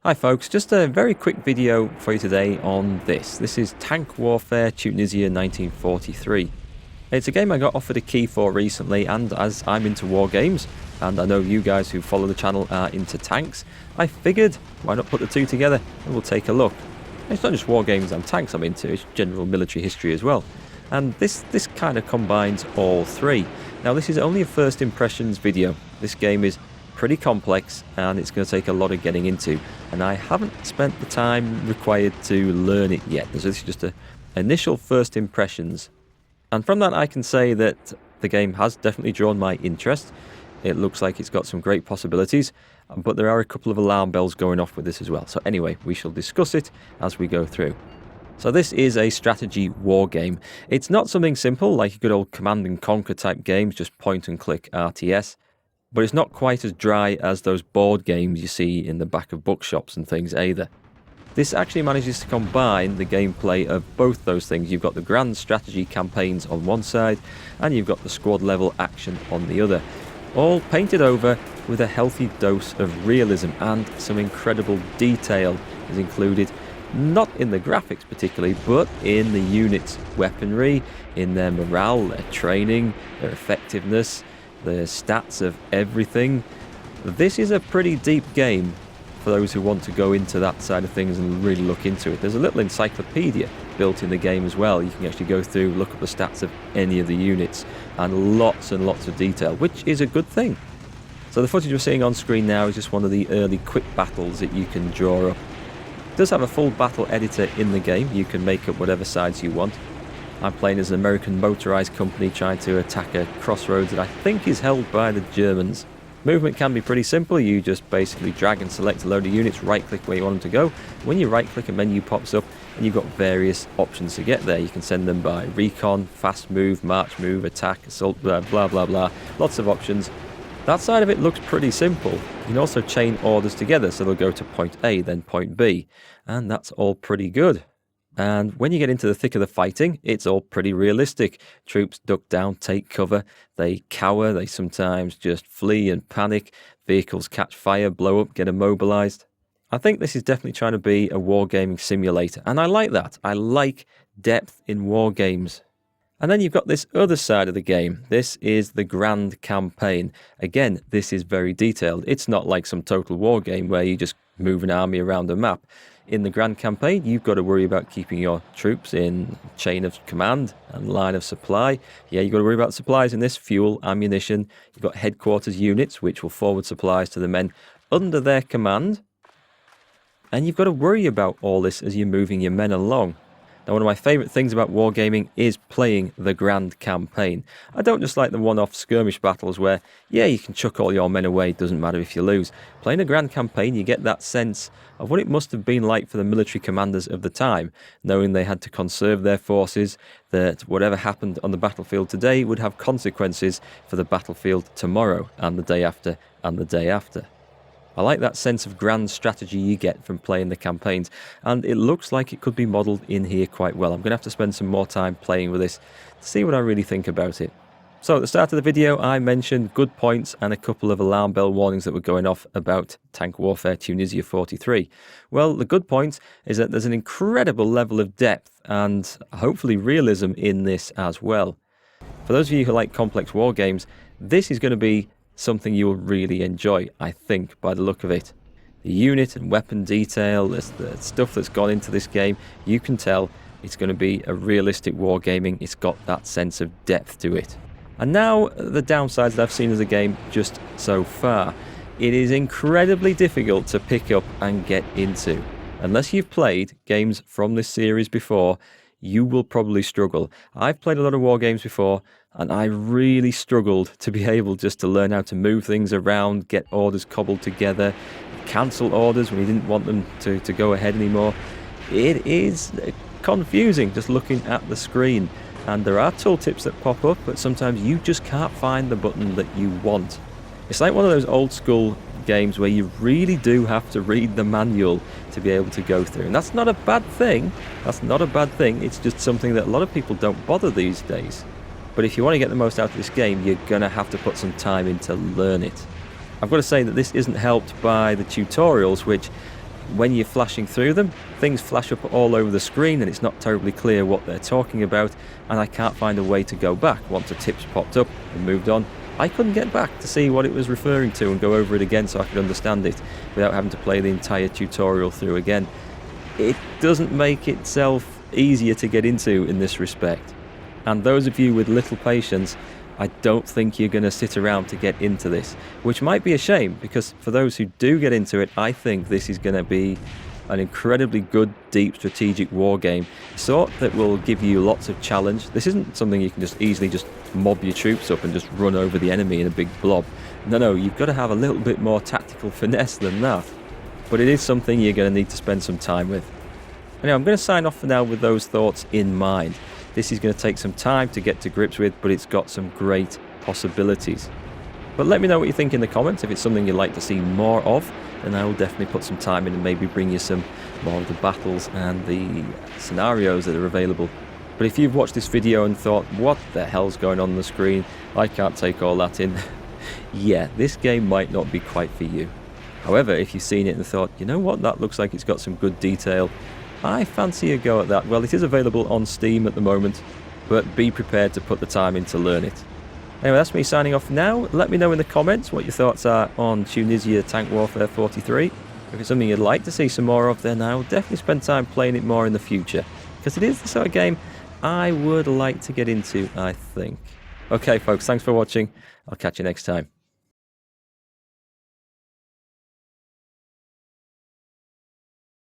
Hi folks, just a very quick video for you today on this. This is Tank Warfare Tunisia 1943. It's a game I got offered a key for recently, and as I'm into war games, and I know you guys who follow the channel are into tanks, I figured why not put the two together and we'll take a look. It's not just war games and tanks I'm into, it's general military history as well. And this kind of combines all three. Now this is only a first impressions video. This game is pretty complex and it's going to take a lot of getting into, and I haven't spent the time required to learn it yet. So this is just initial first impressions, and from that I can say that the game has definitely drawn my interest. It looks like it's got some great possibilities, but there are a couple of alarm bells going off with this as well. So anyway, we shall discuss it as we go through. So this is a strategy war game. It's not something simple like a good old command and conquer type games, just point and click RTS. But it's not quite as dry as those board games you see in the back of bookshops and things either. This actually manages to combine the gameplay of both those things. You've got the grand strategy campaigns on one side, and you've got the squad level action on the other. All painted over with a healthy dose of realism, and some incredible detail is included, not in the graphics particularly, but in the units' weaponry, in their morale, their training, their effectiveness, the stats of everything. This is a pretty deep game for those who want to go into that side of things and really look into it. There's a little encyclopedia built in the game as well. You can actually go through, look up the stats of any of the units, and lots of detail, which is a good thing. So the footage we're seeing on screen now is just one of the early quick battles that you can draw up. It does have a full battle editor in the game. You can make up whatever sides you want. I'm playing as an American motorised company trying to attack a crossroads that I think is held by the Germans. Movement can be pretty simple. You just basically drag and select a load of units, right click where you want them to go. When you right click, a menu pops up and you've got various options to get there. You can send them by recon, fast move, march move, attack, assault, blah blah blah. Lots of options. That side of it looks pretty simple. You can also chain orders together, so they'll go to point A, then point B, and that's all pretty good. And when you get into the thick of the fighting, it's all pretty realistic. Troops duck down, take cover, they cower, they sometimes just flee and panic. Vehicles catch fire, blow up, get immobilized. I think this is definitely trying to be a wargaming simulator, and I like that. I like depth in war games. And then you've got this other side of the game. This is the grand campaign. Again, this is very detailed. It's not like some total war game where you just move an army around a map. In the grand campaign, you've got to worry about keeping your troops in chain of command and line of supply. Yeah, you've got to worry about supplies in this, fuel, ammunition. You've got headquarters units, which will forward supplies to the men under their command. And you've got to worry about all this as you're moving your men along. Now, one of my favourite things about wargaming is playing the grand campaign. I don't just like the one-off skirmish battles where, yeah, you can chuck all your men away, it doesn't matter if you lose. Playing a grand campaign, you get that sense of what it must have been like for the military commanders of the time, knowing they had to conserve their forces, that whatever happened on the battlefield today would have consequences for the battlefield tomorrow, and the day after, and the day after. I like that sense of grand strategy you get from playing the campaigns, and it looks like it could be modelled in here quite well. I'm going to have to spend some more time playing with this to see what I really think about it. So at the start of the video I mentioned good points and a couple of alarm bell warnings that were going off about Tank Warfare Tunisia 43. Well, the good point is that there's an incredible level of depth and hopefully realism in this as well. For those of you who like complex war games, this is going to be something you'll really enjoy, I think, by the look of it. The unit and weapon detail, the stuff that's gone into this game, you can tell it's going to be a realistic wargaming. It's got that sense of depth to it. And now the downsides that I've seen of the game just so far. It is incredibly difficult to pick up and get into. Unless you've played games from this series before, you will probably struggle. I've played a lot of war games before, and I really struggled to be able just to learn how to move things around, get orders cobbled together, cancel orders when you didn't want them to go ahead anymore. It is confusing just looking at the screen, and there are tooltips that pop up, but sometimes you just can't find the button that you want. It's like one of those old school games where you really do have to read the manual to be able to go through, and that's not a bad thing. That's not a bad thing. It's just something that a lot of people don't bother these days. But if you want to get the most out of this game, you're going to have to put some time in to learn it. I've got to say that this isn't helped by the tutorials, which when you're flashing through them, things flash up all over the screen and it's not terribly clear what they're talking about, and I can't find a way to go back. Once a tip's popped up and moved on, I couldn't get back to see what it was referring to and go over it again so I could understand it without having to play the entire tutorial through again. It doesn't make itself easier to get into in this respect. And those of you with little patience, I don't think you're going to sit around to get into this, which might be a shame, because for those who do get into it, I think this is going to be an incredibly good, deep, strategic war game, sort that will give you lots of challenge. This isn't something you can just easily just mob your troops up and just run over the enemy in a big blob. No, you've got to have a little bit more tactical finesse than that. But it is something you're going to need to spend some time with. Anyway, I'm going to sign off for now with those thoughts in mind. This is going to take some time to get to grips with, but it's got some great possibilities. But let me know what you think in the comments. If it's something you'd like to see more of, then I will definitely put some time in and maybe bring you some more of the battles and the scenarios that are available. But if you've watched this video and thought, what the hell's going on the screen? I can't take all that in. Yeah, this game might not be quite for you. However, if you've seen it and thought, you know what, that looks like it's got some good detail, I fancy a go at that. Well, it is available on Steam at the moment, but be prepared to put the time in to learn it. Anyway, that's me signing off now. Let me know in the comments what your thoughts are on Tunisia Tank Warfare 43. If it's something you'd like to see some more of, then I'll definitely spend time playing it more in the future, because it is the sort of game I would like to get into, I think. Okay, folks, thanks for watching. I'll catch you next time.